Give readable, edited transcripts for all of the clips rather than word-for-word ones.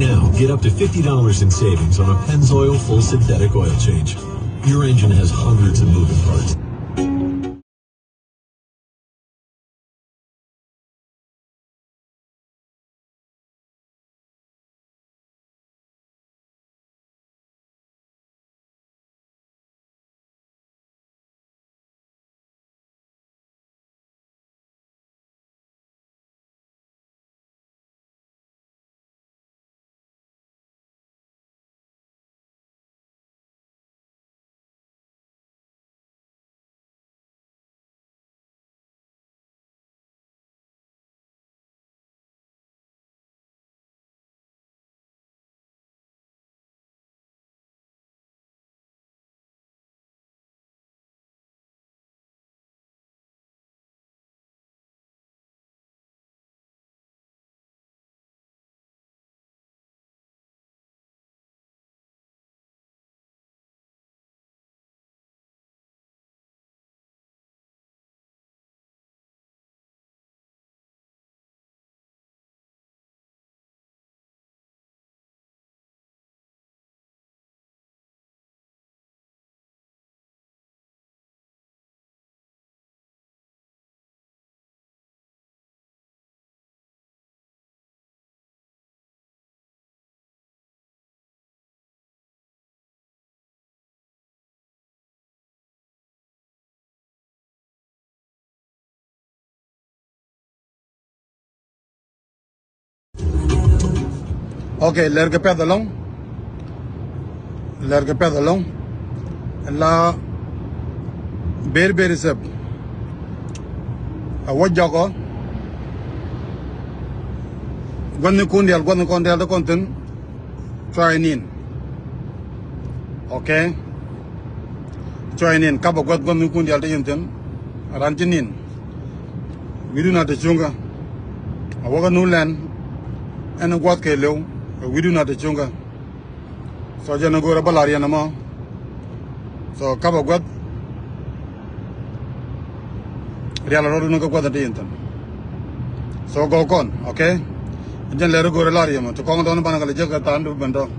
now, get up to $50 in savings on a Pennzoil full synthetic oil change. Your engine has hundreds of moving parts. Okay, lerge pedalong. La berberi sep. Wajago. Gwan kondial the content. Try in. Okay. Try in. Kaba gwan kundial the yuntin. Ranjinin. We do not the chunga. I walk a new land. And what ke we do not the chunga. So jana go balari anama. So kaba god real road no go the intan. So go con, okay? And then let go relarium to come down bangal jaga tandu bando.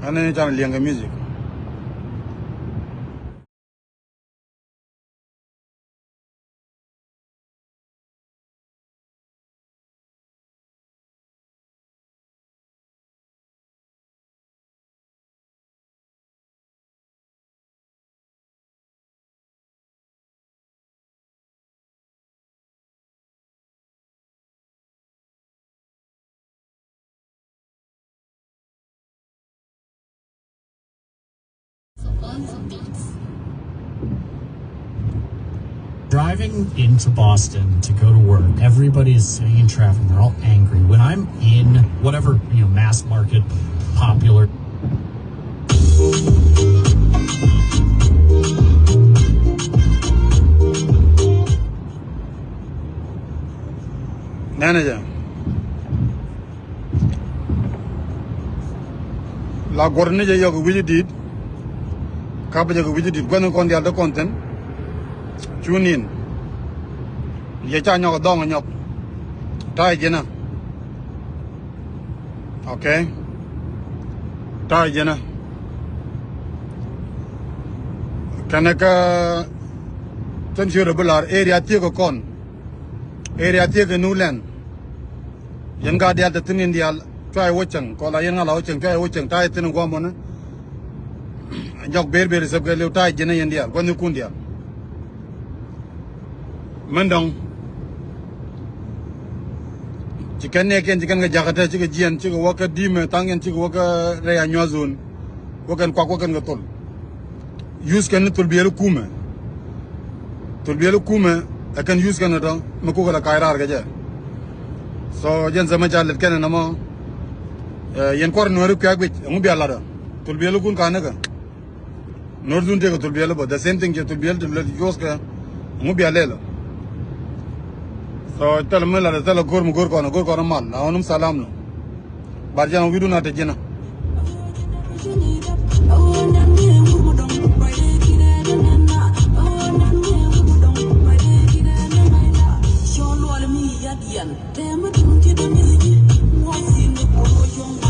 And then channel young music. Driving into Boston to go to work, everybody is sitting in traffic. They're all angry. When I'm in whatever, mass market, popular. Manager. La gorne je yoga wiji did. Kaba yoga wiji did. Gwan kon the content. Tune in. Ye cha nyok dong nyok. Tai jena. Okay. Tai jena. Kanaka tension bular area tiego kon. Area tiego nuland. Yanga dia the tin India try watching. Kola yanga la watching try watching tai tin gwamona. Jok berberi sab gelu tai jena India. Gwan kundia. Mandong chicken chicken ga jagata chicken jian chicken waka dime tangen chicken waka rea nyazun wakan kwakwakan gatol use kan tulbielu kume akan use kan da mako ga kairar ga je so jen zama jalet kan na ma yen kor Nuer kyak bit ngu bi alada tulbielu kun kana ga nordun te ga tulbielu ba the same thing je tulbielu use ka ngu bi alela. So tell me la tell gor kono mal na onum salam no barjan widu na te jena Show lo mi yadian te ma dun ti de mi wa sin ko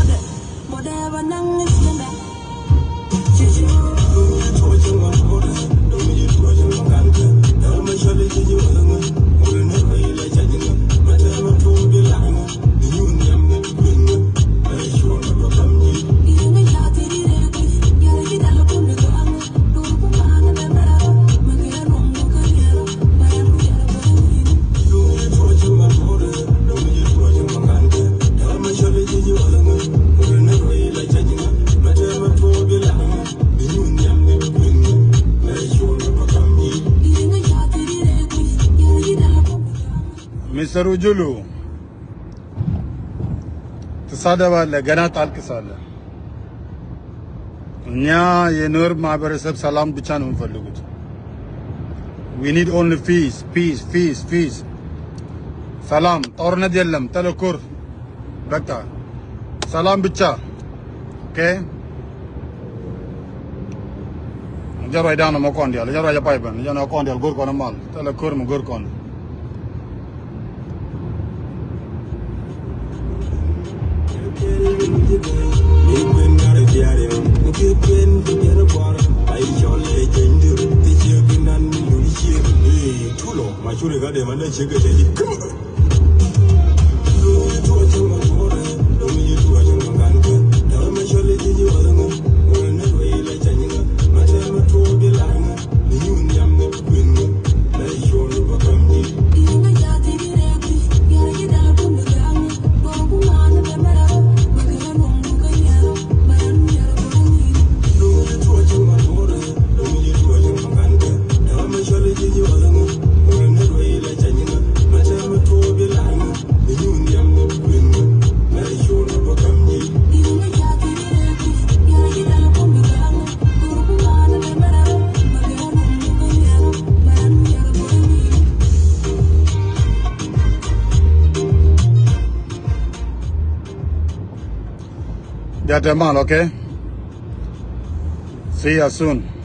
Mr. Ujulu تصادوا لجنات الكسالة نيا ينور ما برسب سلام بيشانهم فلوجت. We need only peace. Salam. Torna diallam. Talokur. Bakta. Salam bicha. Okay. Jaro ida na mokon dial. Jaro aja paiban. Jaro mokon dial gur kon mal. Talokur mo gur kon. That's a man, okay? See you soon.